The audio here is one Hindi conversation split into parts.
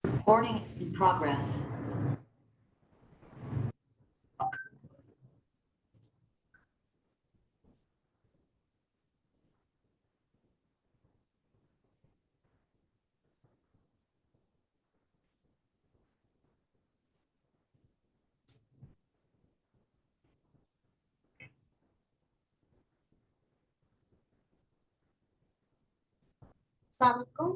Recording in progress. अस्सलाम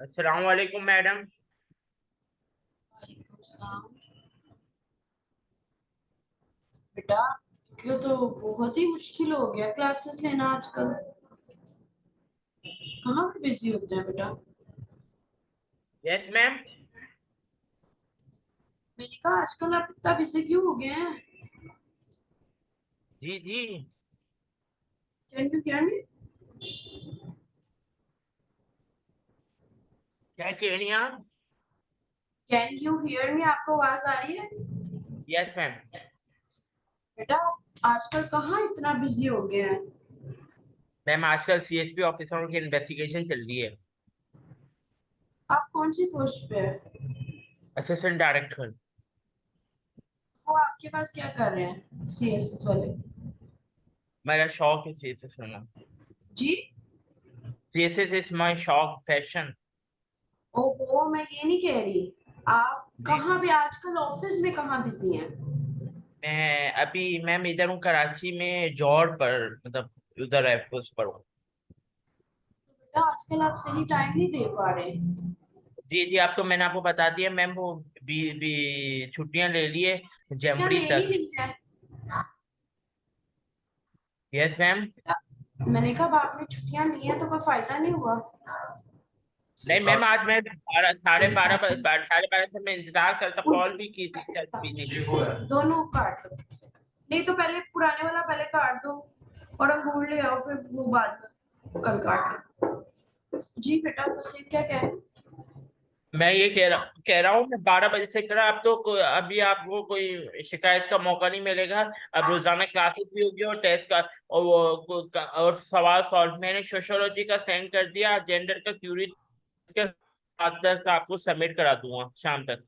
अस्सलाम वालेकुम मैडम। वालेकुम। बेटा ये तो बहुत ही मुश्किल हो गया क्लासेस लेना आजकल। कहाँ पे बिजी होते हैं बेटा? Yes ma'am. मैंने कहा आजकल आप इतना बिजी क्यों हो गए हैं? जी जी। Can you hear me? क्या कह रही हैं आप? Can you hear me? आपको आवाज आ रही है? Yes ma'am. बेटा आजकल कहाँ इतना बिजी हो गए हैं? मैम आजकल सीएसपी ऑफिसरों की इन्वेस्टिगेशन चल रही है। आप कौन सी पोस्ट पे है? Assistant director. वो आपके पास क्या कर रहे हैं सीएसएस वाले? मेरा शौक है सीएसएस होना। जी? सीएसएस इज माय शौक पैशन। ओहो, मैं ये नहीं कह रही। आप जी कहाँ भी आजकल ऑफिस में कहाँ बिजी हैं? मैं अभी मैम इधर हूँ कराची में जॉब पर, मतलब उधर एयरफोर्स पर हूँ। बेटा आजकल आप सही टाइम नहीं दे पा रहे। जी जी, अब तो मैंने आपको बता दिया मैम, वो भी छुट्टियां ले लिए क्या जनवरी ले ही तक। नहीं है? Yes ma'am. मैंने कहा आपने छुट्टियां ली हैं तो कोई फायदा नहीं हुआ? नहीं मैम, आज मैं 12:30 से मैं इंतजार करता, उस कॉल भी की थी बिजी। दोनों काट लो। नहीं तो पहले पुराने वाला पहले काट दो और अंगूर ले आओ, फिर वो बाद में कल काट लो। जी बेटा, तो सिर्फ क्या कह रहे हैं? मैं ये कह रहा हूँ मैं 12 बजे से करा, अब तो अभी आपको कोई शिकायत का मौका नहीं मिलेगा। अब रोजाना क्लासेस भी होगी और टेस्ट का और और सवाल सॉल्व मैंने सोशियोलॉजी का सेंड कर दिया, जेंडर का क्यूरी के बाद तक आपको सबमिट करा दूंगा शाम तक।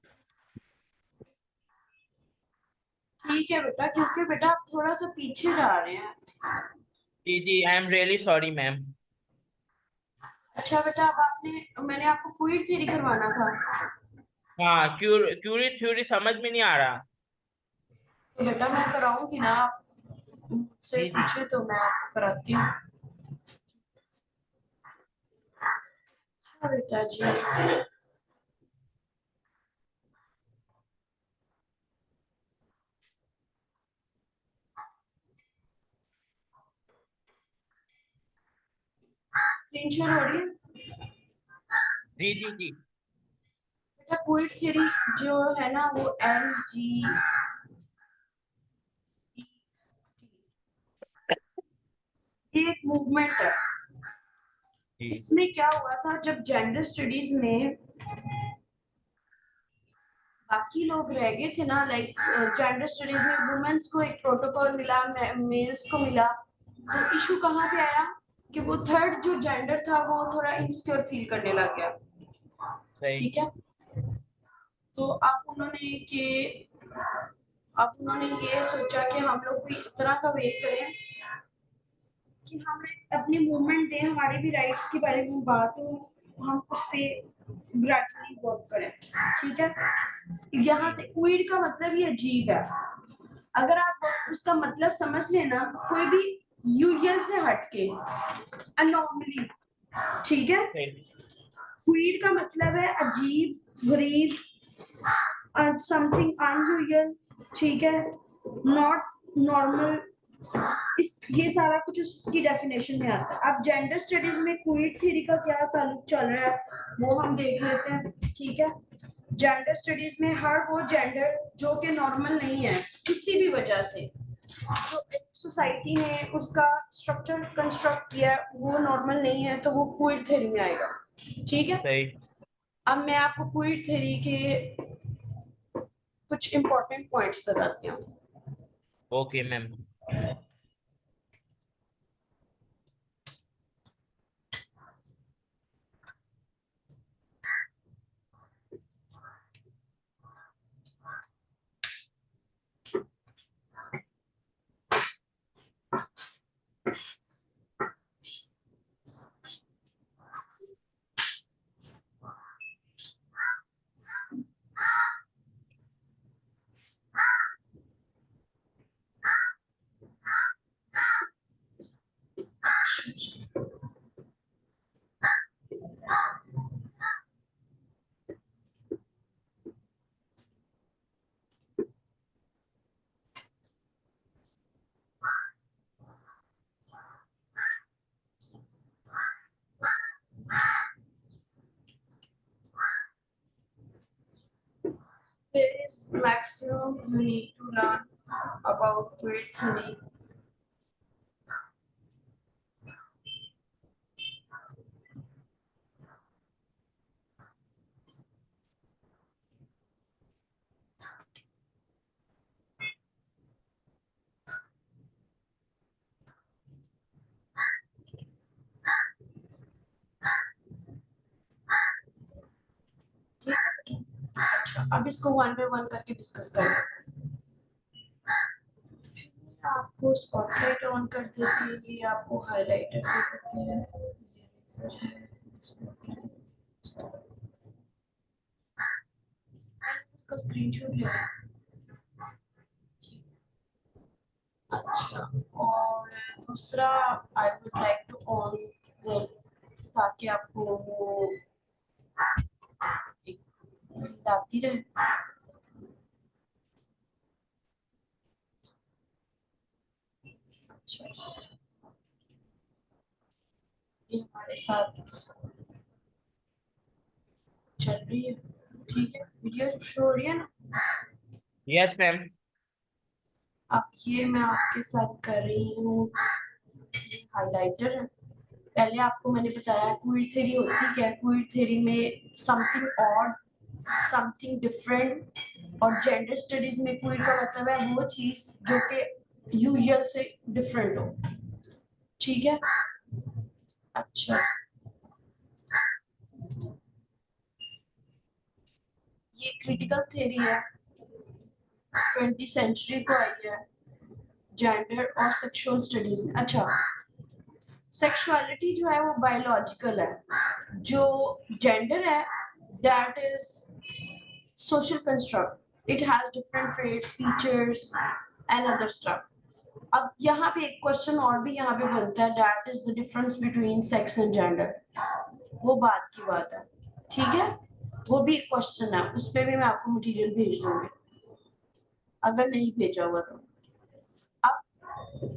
ठीक है बेटा, क्योंकि बेटा आप थोड़ा सा पीछे जा रहे हैं। जी जी, I am really sorry ma'am. अच्छा बेटा, अब मैंने आपको क्विज थ्योरी करवाना था। हाँ, क्यूरी थ्योरी समझ में नहीं आ रहा। तो बेटा मैं कराऊंगी ना, आप मुझसे जी जी। पूछे तो मैं आपको कराती हूँ। अच्छा बेटा जी। स्क्रीन शेयर हो रही है? जी जी जी। बेटा क्विड थ्योरी जो है ना, वो LG ये एक मूवमेंट है। जी इसमें क्या हुआ था, जब जेंडर स्टडीज में बाकी लोग रह गए थे ना, लाइक जेंडर स्टडीज में वुमेन्स को एक प्रोटोकॉल मिला, मेल्स को मिला, तो इशू कहाँ पे आया कि वो थर्ड जो जेंडर था वो थोड़ा इनसिक्योर फील करने लग गया। सही। ठीक है। तो अब उन्होंने ये सोचा कि हम लोग भी इस तरह का वे करें कि हम अपनी मूवमेंट दें, हमारे भी राइट्स के बारे में बात हो, हम उस पे ग्रेजुअली वर्क करें। ठीक है। यहाँ जी से क्वीर का मतलब ये अजीब है। अगर आप उसका मतलब समझ लेना, कोई भी यूजुअल से हटके, अनॉर्मली। ठीक है। सही। क्वीर का मतलब है अजीब, गरीब, समथिंग अनयूजुअल। ठीक है। नॉट नॉर्मल, ये सारा कुछ उसकी डेफिनेशन में आता है। अब जेंडर स्टडीज में क्वीर थ्योरी का क्या ताल्लुक चल रहा है वो हम देख लेते हैं, ठीक है। जेंडर स्टडीज में हर वो जेंडर जो कि नॉर्मल नहीं है किसी भी वजह से, तो एक सोसाइटी ने उसका स्ट्रक्चर कंस्ट्रक्ट किया वो नॉर्मल नहीं है, तो वो क्वीर थ्योरी में आएगा, ठीक है। सही। अब मैं आपको क्वीर थ्योरी के कुछ इंपॉर्टेंट पॉइंट्स बताती हूँ। Okay ma'am. There is maximum you need to learn about queer theory. ठीक है, अच्छा अब इसको वन बाय वन करके डिस्कस कर लेते हैं। आपको स्पॉटलाइट ऑन कर देते हैं, ये आपको हाइलाइटर दे देते हैं, ये रेजर है, स्पॉटलाइट, इसका स्क्रीनशॉट ले लें। अच्छा, और दूसरा I would like to on ताकि आपको वो आती रहे। अच्छा, ये हमारे साथ चल रही है, ठीक है, वीडियो शो हो रही है ना। Yes ma'am. अब ये मैं आपके साथ कर रही हूँ, हाइलाइटर है। पहले आपको मैंने बताया क्वीर थ्योरी होती क्या है। क्वीर थ्योरी में समथिंग ऑड, समथिंग डिफरेंट, और जेंडर स्टडीज में क्वीर का मतलब है वो चीज जो कि यूजुअल से डिफरेंट हो, ठीक है। अच्छा, ये क्रिटिकल थ्योरी है, 20वीं सेंचुरी को आई है जेंडर और सेक्सुअल स्टडीज में। अच्छा, सेक्सुअलिटी जो है वो बायोलॉजिकल है, जो जेंडर है that is social construct. It has different traits, features and other stuff. अब यहाँ पे एक क्वेश्चन और भी यहाँ पे बनता है, that is the difference between sex and gender. वो बात की बात है, ठीक है, वो भी एक क्वेश्चन है, उस पर भी मैं आपको मटेरियल भेज दूंगी अगर नहीं भेजा हुआ तो। अब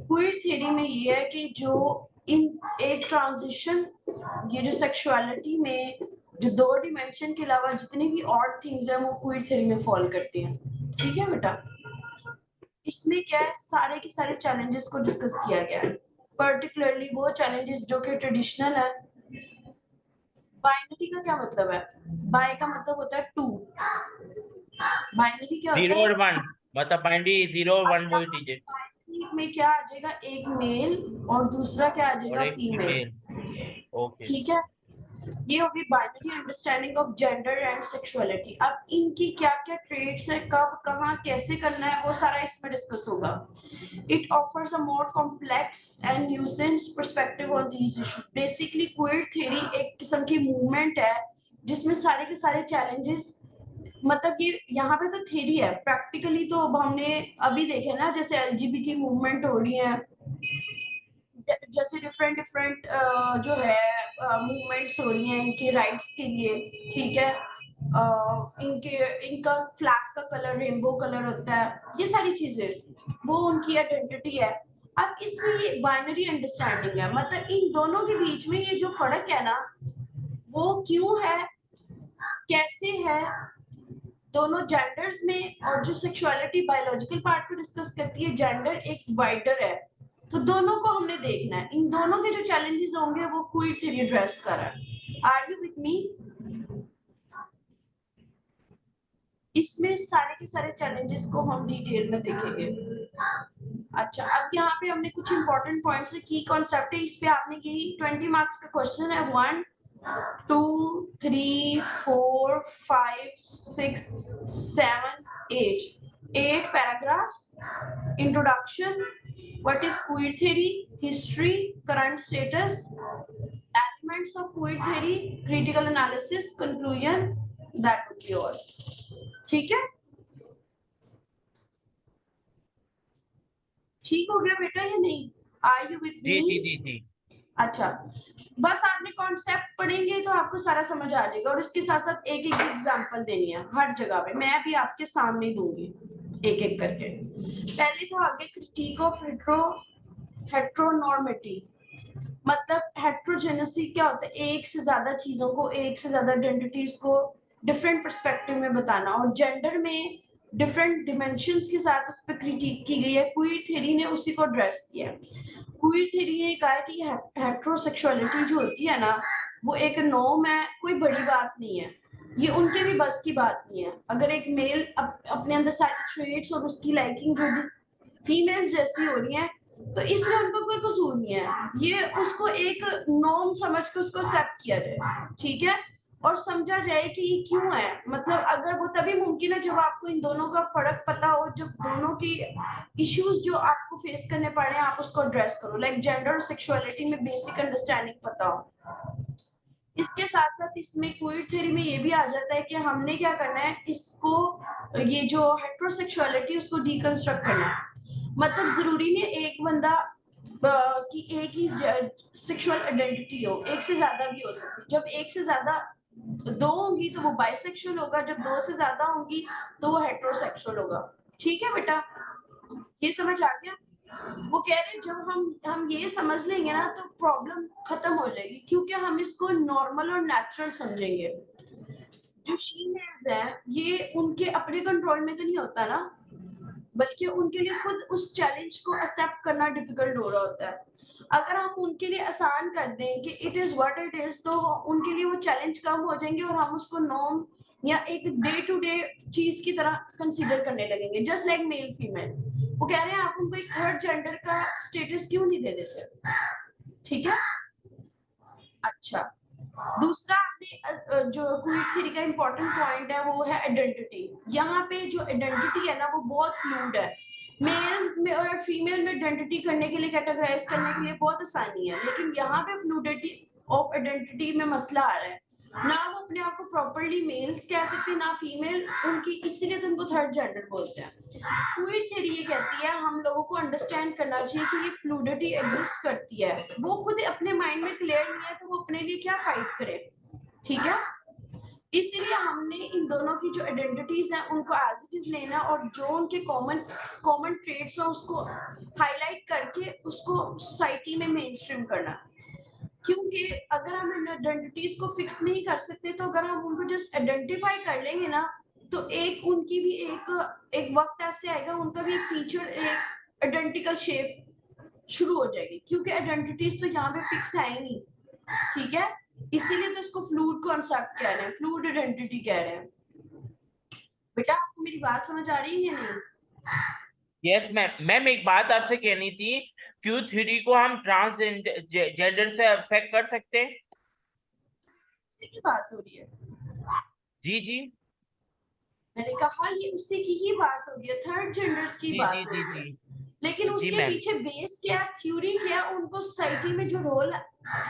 क्वीर थ्योरी में ये है कि जो इन एक ट्रांजिशन, ये जो सेक्सुअलिटी में जो दो डिमेंशन के अलावा जितनी भी और थिंग्स हैं वो क्वीर थ्योरी में फॉल करती हैं, ठीक है बेटा। इसमें क्या है, सारे के सारे चैलेंजेस को डिस्कस किया गया है, पर्टिकुलरली वो चैलेंजेस जो कि ट्रेडिशनल है। बाइनरी का क्या मतलब है, बाय का मतलब होता है टू, बाइनरी क्या होता 0 है। और 1, मतलब बाइनरी 0 और 1 वही चीज है। बाइनरी में क्या आ जाएगा, एक मेल और दूसरा क्या आ और जाएगा, एक फीमेल, फीमेल। ओके। ठीक है। ये होगी binary understanding of gender and sexuality. अब इनकी क्या क्या ट्रेड्स है, कब कहाँ कैसे करना है, वो सारा इसमें डिस्कस होगा। It offers a more complex and nuisance perspective on these issue. Basically queer theory एक किस्म की मूवमेंट है जिसमें सारे के सारे चैलेंजेस, मतलब ये यहाँ पे तो थ्योरी है, प्रैक्टिकली तो अब हमने अभी देखे ना, जैसे एलजीबीटी मूवमेंट हो रही है, जैसे डिफरेंट डिफरेंट जो है मूवमेंट्स हो रही हैं इनके राइट्स के लिए, ठीक है। इनके इनका फ्लैग का कलर रेनबो कलर होता है, ये सारी चीजें वो उनकी आइडेंटिटी है। अब इसमें ये बाइनरी अंडरस्टैंडिंग है, मतलब इन दोनों के बीच में ये जो फर्क है ना वो क्यों है, कैसे है, दोनों जेंडर्स में, और जो सेक्सुअलिटी बायोलॉजिकल पार्ट को डिस्कस करती है, जेंडर एक वाइडर है, तो दोनों को हमने देखना है। इन दोनों के जो चैलेंजेस होंगे वो क्वीर थ्योरी एड्रेस कर रहा है। Are you with me? इसमें सारे के सारे चैलेंजेस को हम डिटेल में देखेंगे। अच्छा, अब यहाँ पे हमने कुछ इंपॉर्टेंट पॉइंट्स है, की कॉन्सेप्ट है, इस पे आपने यही 20 मार्क्स का क्वेश्चन है। 1 2 3 4 5 6 7 8 paragraphs, introduction, what is queer theory, history, current status, elements of queer theory, critical analysis, conclusion, that would be all। ठीक है, ठीक हो गया बेटा या नहीं? आर यू विथ जी जी मी? जी जी। अच्छा, बस आपने कॉन्सेप्ट पढ़ेंगे तो आपको सारा समझ आ जाएगा, और इसके साथ साथ एक एक एग्जांपल देनी है हर जगह पे, मैं भी आपके सामने दूंगी एक एक करके। पहले तो आगे क्रिटिक ऑफ हेट्रोनॉर्मिटी, मतलब हेट्रोजेनेसी क्या होता है, एक से ज्यादा चीजों को, एक से ज्यादा आइडेंटिटीज को डिफरेंट पर्सपेक्टिव में बताना, और जेंडर में डिफरेंट डिमेंशंस के साथ उस पर क्रिटिक की गई है। क्वीर थ्योरी ने उसी को एड्रेस किया है। क्वीर थ्योरी ने कहा कि हेट्रोसेक्सुअलिटी जो होती है ना वो एक नॉर्म है, कोई बड़ी बात नहीं है, ये उनके भी बस की बात नहीं है। अगर एक मेल अपने अंदर सारे ट्रेट्स और उसकी लाइकिंग जो फीमेल्स जैसी हो रही है तो इसमें उनका कोई कसूर नहीं है, ये उसको एक नॉर्म समझ के उसको एक्सेप्ट किया जाए, ठीक है, और समझा जाए कि ये क्यों है। मतलब अगर वो तभी मुमकिन है जब आपको इन दोनों का फर्क पता हो, जब दोनों की इश्यूज जो आपको फेस करने पड़ रहे हैं आप उसको एड्रेस करो, लाइक जेंडर और सेक्सुअलिटी में बेसिक अंडरस्टैंडिंग पता हो। इसके साथ साथ इसमें क्वीर थ्योरी में ये भी आ जाता है कि हमने क्या करना है, इसको ये जो हेट्रोसेक्सुअलिटी उसको डीकंस्ट्रक्ट करना है। मतलब जरूरी नहीं एक बंदा कि एक ही सेक्सुअल आइडेंटिटी हो, एक से ज्यादा भी हो सकती है। जब एक से ज्यादा दो होंगी तो वो बाइसेक्सुअल होगा, जब दो से ज्यादा होंगी तो वो हेट्रोसेक्सुअल होगा। ठीक है बेटा, ये समझ आ गया? वो कह रहे जब हम ये समझ लेंगे ना तो प्रॉब्लम खत्म हो जाएगी, क्योंकि हम इसको नॉर्मल और नेचुरल समझेंगे। जो शीमेल्स है ये उनके अपने कंट्रोल में तो नहीं होता ना, बल्कि उनके लिए खुद उस चैलेंज को एक्सेप्ट करना डिफिकल्ट हो रहा होता है। अगर हम उनके लिए आसान कर दें कि it is what it is, तो उनके लिए वो चैलेंज कम हो जाएंगे और हम उसको नॉर्म या एक डे टू डे चीज की तरह कंसीडर करने लगेंगे, जस्ट लाइक मेल फीमेल। वो कह रहे हैं आप उनको एक थर्ड जेंडर का स्टेटस क्यों नहीं दे देते? ठीक है, अच्छा, दूसरा आपने जो क्वीर थ्योरी का इंपॉर्टेंट पॉइंट है वो है आइडेंटिटी। यहाँ पे जो आइडेंटिटी है ना वो बहुत फ्लूइड है। मेल में और फीमेल में आइडेंटिटी करने के लिए, कैटेगराइज करने के लिए बहुत आसानी है, लेकिन यहाँ पे फ्लूइडिटी ऑफ आइडेंटिटी में मसला आ रहा है। ना वो अपने आप को प्रॉपर्ली मेल्स कह सकते ना फीमेल उनकी, इसीलिए तो उनको थर्ड जेंडर बोलते हैं। क्वीर थ्योरी ये कहती है हम लोगों को अंडरस्टैंड करना चाहिए कि ये फ्लूइडिटी एग्जिस्ट करती है, वो खुद अपने माइंड में क्लियर नहीं है तो वो अपने लिए क्या फाइट करे। ठीक है, इसीलिए हमने इन दोनों की जो आइडेंटिटीज हैं उनको एज इट इज लेना, और जो उनके कॉमन ट्रेड्स हैं उसको हाईलाइट करके उसको सोसाइटी में मेन स्ट्रीम करना। क्योंकि अगर हम इन आइडेंटिटीज को फिक्स नहीं कर सकते तो अगर हम उनको जस्ट आइडेंटिफाई कर लेंगे ना तो एक उनकी भी एक वक्त ऐसे आएगा उनका भी एक फीचर, एक आइडेंटिकल शेप शुरू हो जाएगी, क्योंकि आइडेंटिटीज तो यहाँ पे फिक्स है ही नहीं। ठीक है, इसीलिए तो इसको फ्लूइड कॉन्सेप्ट कह रहे हैं, फ्लूइड आइडेंटिटी कह रहे हैं। बेटा आपको मेरी बात समझ आ रही है या नहीं? Yes ma'am. मैम एक बात आपसे कहनी थी, क्यू थ्योरी को हम ट्रांसजेंडर से अफेक्ट कर सकते हैं? उसी की बात हो रही है, जी जी मैंने कहा ये उसी की ही बात हो रही है, थर्ड जेंडर्स की जी बात जी हो जी रही है। जी लेकिन जी उसके मैम। पीछे बेस क्या, थ्योरी क्या, उनको सोसाइटी में जो रोल,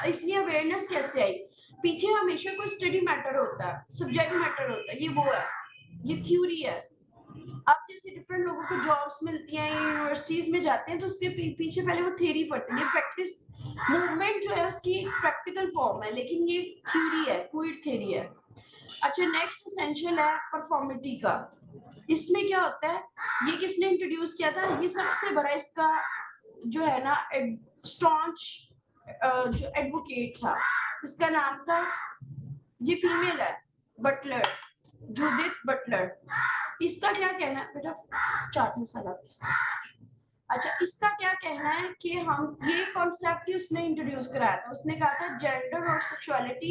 इतनी अवेयरनेस कैसे आई, पीछे हमेशा कोई स्टडी मैटर होता है, सब्जेक्ट मैटर होता है, ये वो है, ये थ्योरी है। अब जैसे डिफरेंट लोगों को जॉब्स मिलती हैं, यूनिवर्सिटीज में जाते हैं तो उसके पीछे पहले वो थ्योरी पढ़ते हैं। ये प्रैक्टिस मूवमेंट जो है उसकी एक प्रैक्टिकल फॉर्म है, लेकिन ये थ्योरी है, क्वीर थ्योरी है। अच्छा, नेक्स्ट एसेंशियल है परफॉर्मिटी का। इसमें क्या होता है, ये किसने इंट्रोड्यूस किया था, ये सबसे बड़ा इसका जो है ना स्टॉन्च जो एडवोकेट था, इसका नाम था, ये फीमेल है, बटलर, जूडिथ बटलर। इसका क्या कहना है बेटा, चाट मसाला। अच्छा, इसका क्या कहना है कि हम ये कॉन्सेप्ट ही उसने इंट्रोड्यूस कराया था। उसने कहा था जेंडर और सेक्सुअलिटी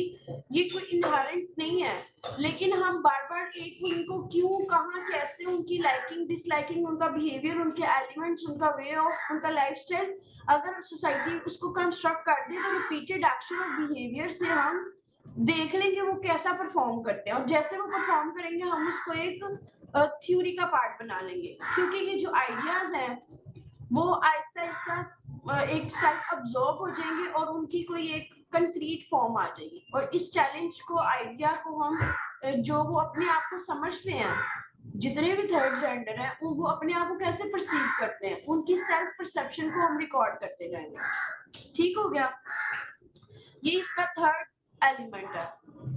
ये कोई इनहेरेंट नहीं है, लेकिन हम बार बार एक उनको क्यों, कहाँ, कैसे, उनकी लाइकिंग डिसलाइकिंग, उनका बिहेवियर, उनके एलिमेंट्स, उनका वे ऑफ, उनका लाइफस्टाइल, अगर सोसाइटी उसको कंस्ट्रक्ट कर दे तो रिपीटेड एक्शन और बिहेवियर से हम देख लेंगे वो कैसा परफॉर्म करते हैं, और जैसे वो परफॉर्म करेंगे हम उसको एक थ्योरी का पार्ट बना लेंगे, क्योंकि ये जो आइडियाज हैं वो आहिस्ता आहिस्ता एक साथ अब्जॉर्ब हो जाएंगे और उनकी कोई एक कंक्रीट फॉर्म आ जाएगी। और इस चैलेंज को, आइडिया को हम जो वो अपने आप को समझते हैं, जितने भी थर्ड जेंडर हैं वो अपने आप को कैसे परसीव करते हैं, उनकी सेल्फ परसेप्शन को हम रिकॉर्ड करते जाएंगे। ठीक हो गया, ये इसका थर्ड एलिमेंट है।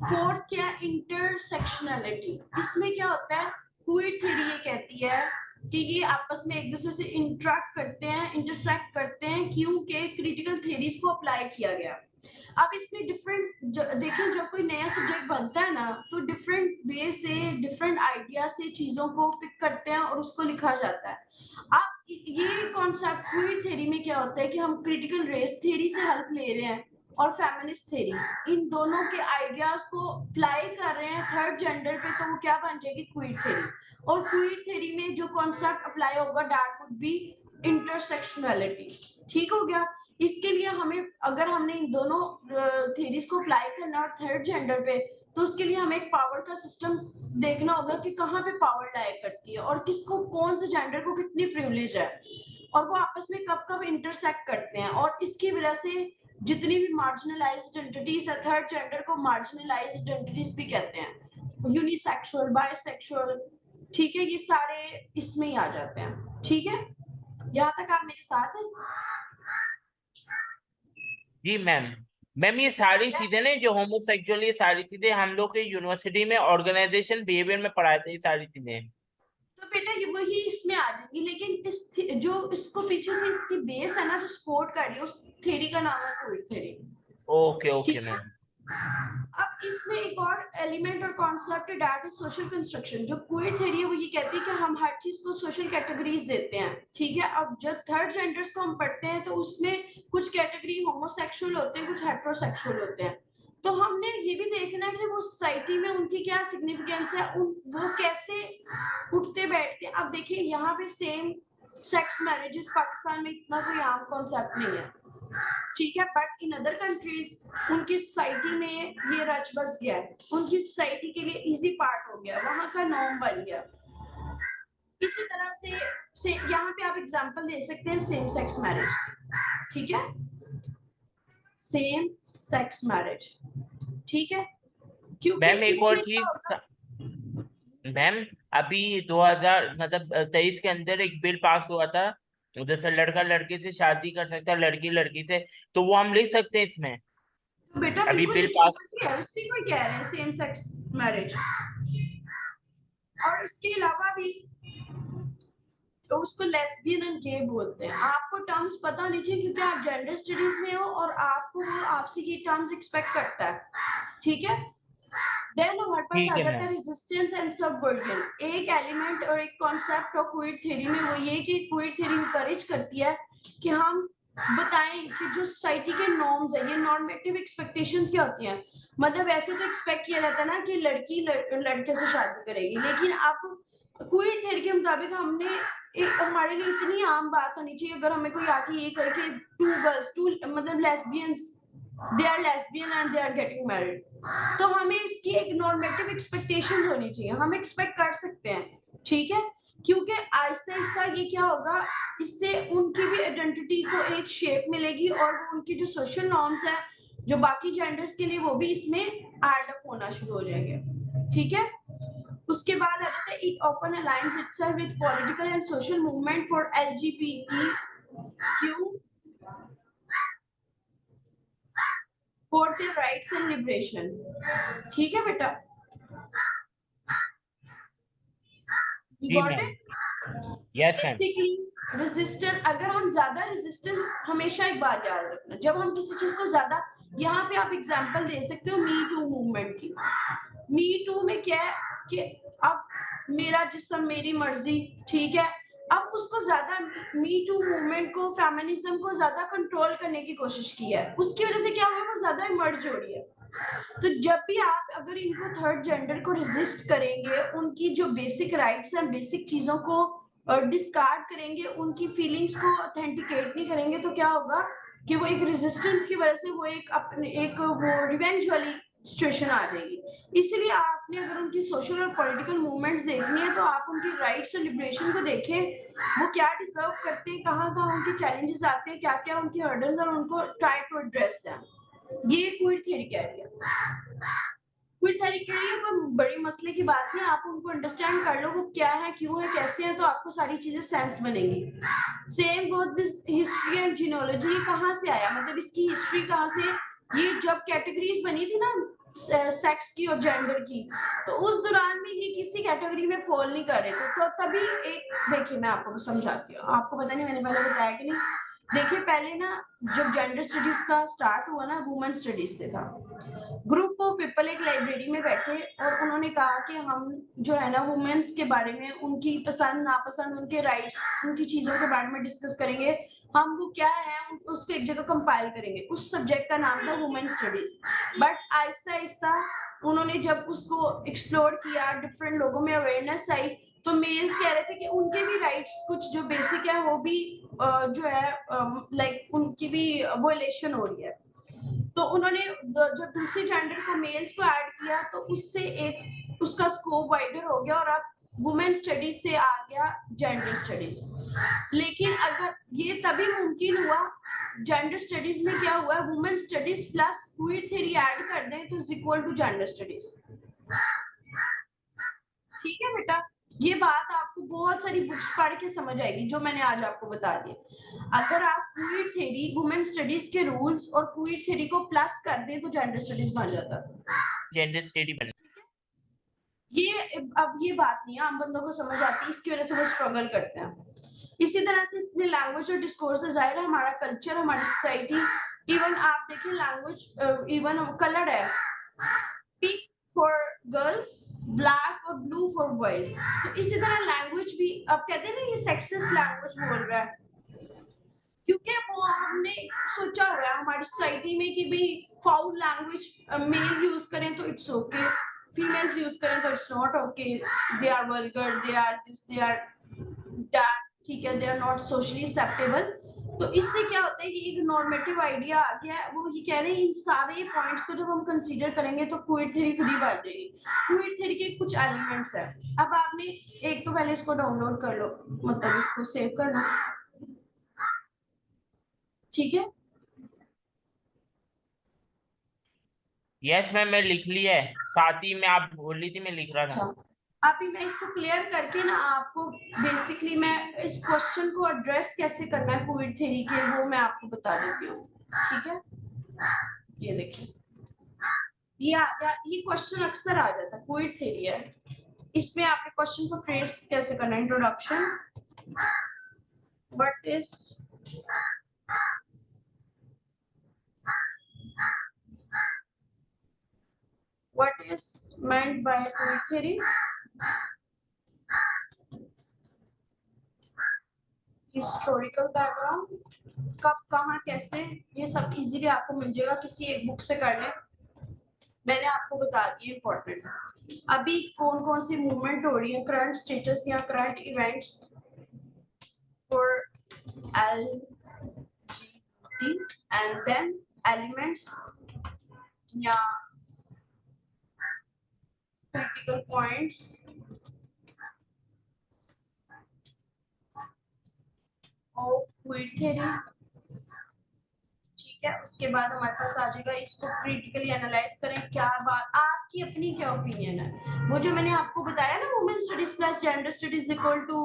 फोर्थ क्या है, इंटरसेक्शनैलिटी। इसमें क्या होता है, क्वीर थ्योरी ये कहती है कि ये आपस में एक दूसरे से इंटरेक्ट करते हैं, इंटरसेक्ट करते हैं, क्योंकि क्रिटिकल थ्योरीज को अप्लाई किया गया। अब इसमें डिफरेंट देखिए, जब कोई नया सब्जेक्ट बनता है ना तो डिफरेंट वे से, डिफरेंट आइडिया से चीजों को पिक करते हैं और उसको लिखा जाता है। अब ये कॉन्सेप्ट क्वीर थ्योरी में क्या होता है कि हम क्रिटिकल रेस थ्योरी से हेल्प ले रहे हैं और फेमिनिस्ट थ्योरी, इन दोनों के आइडियाज को अप्लाई कर रहे हैं थर्ड जेंडर पे, तो वो क्या बन जाएगी, क्वीर थ्योरी। और क्वीर थ्योरी में जो कॉन्सेप्ट अप्लाई होगा दैट वुड बी इंटरसेक्शनैलिटी। ठीक हो गया। इसके लिए हमें, अगर हमने इन दोनों थ्योरीज को अप्लाई करना और थर्ड जेंडर पे, तो उसके लिए हमें एक पावर का सिस्टम देखना होगा कि कहाँ पे पावर लाया करती है और किसको, कौन से जेंडर को कितनी प्रिविलेज है, और वो आपस में कब कब इंटरसेक्ट करते हैं। और इसकी वजह से जितनी भी मार्जिनलाइज्ड आइडेंटिटीज है, थर्ड जेंडर को मार्जिनलाइज्ड आइडेंटिटीज भी कहते हैं, यूनिसेक्सुअल, बायसेक्सुअल, ठीक है, ये सारे इसमें ही आ जाते हैं। ठीक है, यहाँ तक आप मेरे साथ हैं? जी मैम। मैम ये सारी चीजें ना, जो होमोसेक्सुअल, ये सारी चीजें हम लोग के यूनिवर्सिटी में ऑर्गेनाइजेशन बिहेवियर में पढ़ाए थे, ये सारी चीजें। तो बेटा ये वही इसमें आ जाएगी, लेकिन इस जो इसको पीछे से इसकी बेस है ना जो सपोर्ट कर रही है, उस थ्योरी का नाम है क्वीर थ्योरी। ओके ओके ठीक है। मैम। अब इसमें एक और एलिमेंट और कॉन्सेप्ट है, दैट इज सोशल कंस्ट्रक्शन। जो क्वीर थ्योरी है वो ये कहती है कि हम हर चीज को सोशल कैटेगरीज देते हैं। ठीक है, अब जब थर्ड जेंडर्स को हम पढ़ते हैं तो उसमें कुछ कैटेगरी होमोसेक्सुअल होते हैं, कुछ हेटेरोसेक्सुअल होते हैं। तो हमने ये भी देखना है कि वो सोसाइटी में उनकी क्या सिग्निफिकेंस है, वो कैसे उठते बैठते हैं। अब देखिए यहाँ पे सेम सेक्स मैरिजेस पाकिस्तान में इतना कोई आम कॉन्सेप्ट नहीं है, ठीक है, बट इन अदर कंट्रीज उनकी सोसाइटी में ये रच बस गया है, उनकी सोसाइटी के लिए इजी पार्ट हो गया, वहां का नॉर्म बन गया। इसी तरह से यहाँ पे आप एग्जांपल दे सकते हैं सेम सेक्स मैरिज। ठीक है, सेम सेक्स मैरिज, ठीक है, क्योंकि मैम एक और इसमें क्या होगा। चीज, मैम अभी 2000 मतलब 23 के अंदर एक बिल पास हुआ था, जैसे लड़का लड़के से शादी कर सकता है, लड़की लड़की से, तो वो हम लिख सकते हैं इसमें। तो बेटा अभी बिल्कुल बिल लिखिए, पास। वही है, उसी को कह रहे हैं सेम सेक्स मैरिज। और इसके अलावा भी तो उसको लेस्बियन एंड गे बोलते हैं। आपको टर्म्स पता होनी चाहिए क्योंकि आप जेंडर स्टडीज में हो और आपको वो आपसे ये टर्म्स एक्सपेक्ट करता है। ठीक है, देन हमारे पास ठीक आ है जाता मैम। है रेजिस्टेंस एंड सबवर्जन। एक एलिमेंट और एक कॉन्सेप्ट ऑफ क्वीर थ्योरी में वो ये कि क्वीर थ्योरी इंकरेज करती है कि हम बताएं कि जो सोसाइटी के नॉर्म्स है, ये नॉर्मेटिव एक्सपेक्टेशंस क्या होती हैं। मतलब ऐसे तो एक्सपेक्ट किया जाता है ना कि लड़की लड़के से शादी करेगी, लेकिन आप क्वीर थ्योरी के मुताबिक हमने हमारे लिए इतनी आम बात होनी चाहिए, अगर हमें कोई आके ये करके टू गर्ल्स, टू मतलब lesbians, they are lesbian and they are getting married, तो हमें इसकी एक नॉर्मेटिव एक्सपेक्टेशंस होनी चाहिए, हम एक्सपेक्ट कर सकते हैं। ठीक है, क्योंकि आहिस्ता आहिस्ता ये क्या होगा, इससे उनकी भी आइडेंटिटी को एक शेप मिलेगी और उनकी जो सोशल नॉर्म्स है जो बाकी जेंडर्स के लिए, वो भी इसमें ऐड अप होना शुरू हो जाएंगे। ठीक है, उसके बाद आ जाता है it often aligns itself with political and social movement for LGBTQ for their rights and liberation. ठीक है बेटा, यू जी got ma'am. It. Yes ma'am. Basically resistance, अगर हम ज्यादा रेजिस्टेंस, हमेशा एक बात याद रखना, जब हम किसी चीज को ज्यादा, यहाँ पे आप एग्जांपल दे सकते हो मी टू मूवमेंट की। मी टू में क्या है कि अब मेरा जिस्म मेरी मर्जी, ठीक है, अब उसको ज्यादा मी टू मूवमेंट को, फेमिनिज्म को ज्यादा कंट्रोल करने की कोशिश की है, उसकी वजह से क्या हुआ, वो ज्यादा इमर्ज हो रही है। तो जब भी आप अगर इनको थर्ड जेंडर को रेजिस्ट करेंगे, उनकी जो बेसिक राइट्स हैं, बेसिक चीजों को डिस्कार्ड करेंगे, उनकी फीलिंग्स को ऑथेंटिकेट नहीं करेंगे, तो क्या होगा कि वो एक रेजिस्टेंस की वजह से वो एक अपने एक वो रिवेंज वाली सिचुएशन आ जाएगी। इसलिए आपने अगर उनकी सोशल और पॉलिटिकल मूवमेंट्स देखनी है, तो आप उनकी राइट्स और लिबरेशन को देखें, वो क्या डिजर्व करते हैं, कहाँ कहाँ उनके चैलेंजेस आते हैं, क्या क्या उनकी हर्डल्स, और उनको ट्राई टू एड्रेस देम। ये क्वीर थ्योरी कह रही है। क्वीर थ्योरी कह रही है कोई बड़ी मसले की बात नहीं, आप उनको अंडरस्टैंड कर लो वो क्या है, क्यों है, कैसे है, तो आपको सारी चीजें सेंस बनेंगी। Same goes with history and genealogy, कहाँ से आया, मतलब इसकी हिस्ट्री कहाँ से, ये जब कैटेगरीज बनी थी ना सेक्स की और जेंडर की, तो उस दौरान में ये किसी कैटेगरी में फॉल नहीं कर रहे थे, तो तभी एक, देखिए मैं आपको समझाती हूँ, आपको पता नहीं मैंने पहले बताया कि नहीं। देखिए पहले ना जब जेंडर स्टडीज का स्टार्ट हुआ ना, वुमेन स्टडीज से था। ग्रुप ऑफ पीपल एक लाइब्रेरी में बैठे और उन्होंने कहा कि हम जो है ना वुमेन्स के बारे में, उनकी पसंद नापसंद, उनके राइट्स, उनकी चीजों के बारे में डिस्कस करेंगे, हम वो क्या है उसको एक जगह कंपाइल करेंगे। उस सब्जेक्ट का नाम था women studies. But Aahista Aahista उन्होंने जब उसको एक्सप्लोर किया, डिफरेंट लोगों में अवेयरनेस आई, तो मेल्स कह रहे थे कि उनके भी राइट्स कुछ जो बेसिक है वो भी जो है लाइक उनकी भी वोलेशन हो रही है। तो उन्होंने जब दूसरे जेंडर को, मेल्स को ऐड किया, तो उससे एक उसका स्कोप वाइडर हो गया और अब वुमेन स्टडीज से आ गया जेंडर स्टडीज। लेकिन अगर ये तभी मुमकिन हुआ, जेंडर स्टडीज में क्या हुआ, women studies plus queer theory add कर दें तो is equal to gender studies. ठीक है बेटा, ये बात आपको बहुत सारी बुक्स पढ़ के समझ आएगी जो मैंने आज आपको बता दिया। अगर आप क्वीर थ्योरी, वुमेन स्टडीज के रूल्स और क्वीर थ्योरी को प्लस कर दें तो जेंडर स्टडीज बन जाता है, जेंडर स्टडी बन। ये अब ये बात नहीं है, आम बंदों को समझ आती है, इसकी वजह से वो स्ट्रगल करते हैं। इसी तरह से इसमें लैंग्वेज और डिस्कोर्स है, जाहिर है हमारा कल्चर, हमारी सोसाइटी, इवन आप देखिए लैंग्वेज इवन कलर है, पिंक फॉर गर्ल्स, ब्लैक और ब्लू फॉर बॉयज। तो इसी तरह लैंग्वेज भी, अब कहते हैं ना ये सेक्सिस्ट लैंग्वेज बोल रहा है, क्योंकि वो हमने सोचा हुआ है हमारी सोसाइटी में कि भाई फाउल लैंग्वेज मेल यूज करें तो इट्स ओके, फीमेल्स यूज करें तो it's not okay, they are vulgar, they are this, they are that, ठीक है, they are not socially acceptable. तो इससे क्या होता है कि एक नॉर्मेटिव आइडिया आ गया है, वो ये कह रहे हैं इन सारे पॉइंट्स को जब हम कंसीडर करेंगे तो क्वीर थ्योरी खुद ही बन जाएगी। क्वीर थ्योरी के कुछ एलिमेंट्स है, अब आपने एक तो पहले इसको डाउनलोड कर लो, मतलब इसको सेव कर लो, ठीक है। यस मैम, मैं लिख लिया है, साथ ही में आप बोल रही थी मैं लिख रहा था। अच्छा, अभी मैं इसको क्लियर करके ना आपको बेसिकली मैं इस क्वेश्चन को एड्रेस कैसे करना है क्वीर थ्योरी के, वो मैं आपको बता देती हूँ, ठीक है। ये देखिए, ये आ गया, ये क्वेश्चन अक्सर आ जाता है, क्वीर थ्योरी है, इसमें आपने क्वेश्चन को ट्रेस कैसे करना है। Introduction, what is meant by queer theory, historical background, कब कहाँ कैसे, ये सब इजीली आपको मिल जाएगा, किसी एक बुक से कर लें, मैंने आपको बता दिया इंपॉर्टेंट। अभी कौन कौन सी मूवमेंट हो रही है, करंट स्टेटस या current events for LGBT and then elements या critical points of queer theory, ठीक है। उसके बाद हमारे पास आ जाएगा, इसको क्रिटिकली एनालाइज करें, क्या बात आपकी अपनी क्या ओपिनियन है, वो जो मैंने आपको बताया ना women studies plus gender studies equal to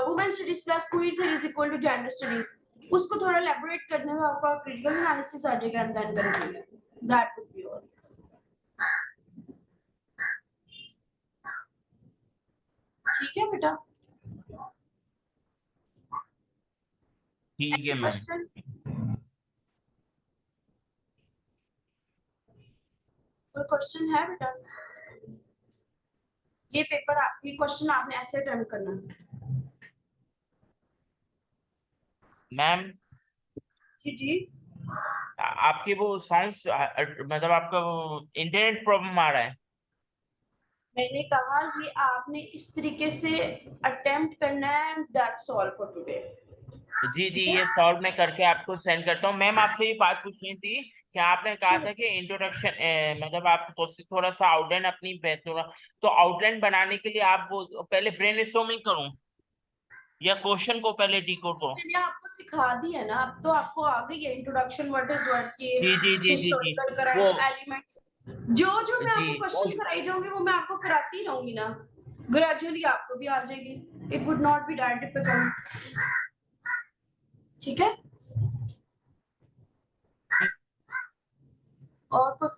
women studies plus queer theory is equal to gender studies, उसको थोड़ा एलैबोरेट करने का आपका क्रिटिकल एनालिसिस आ जाएगा एंड देन करेंगे, दैट वुड बी ऑल। ठीक है बेटा, ठीक है मैम। क्वेश्चन? कोई क्वेश्चन है बेटा? ये पेपर ये क्वेश्चन आपने ऐसे अटेम्प्ट करना है। मैम जी जी। आपकी वो साउंड मतलब आपका वो इंटरनेट प्रॉब्लम आ रहा है। मैंने कहा ये आपने इस तरीके से अटेम्प्ट करना है, दैट्स ऑल फॉर टुडे। जी जी, ठीक है? ये सॉल्व मैं करके आपको सेंड करता हूँ। मैम आपसे ये बात पूछनी थी कि आपने कहा था कि इंट्रोडक्शन मतलब आप तो थोड़ा सा आउटलाइन अपनी थोड़ा, तो आउटलाइन बनाने के लिए आप वो पहले ब्रेनस्टॉर्मिंग करूं या क्वेश्चन को पहले डिकोड करूं? मैंने आपको सिखा दी है ना, अब तो आपको आ गई है इंट्रोडक्शन, व्हाट इज व्हाट की, जी जी जी जी जी। हिस्टोरिकल वो करंट एलिमेंट्स, जो जो मैं जी आपको वो क्वेश्चन कराई जाऊंगी वो मैं आपको कराती रहूंगी ना, ग्रेजुअली आपको भी आ जाएगी। It would not be that difficult. ठीक है? और कुछ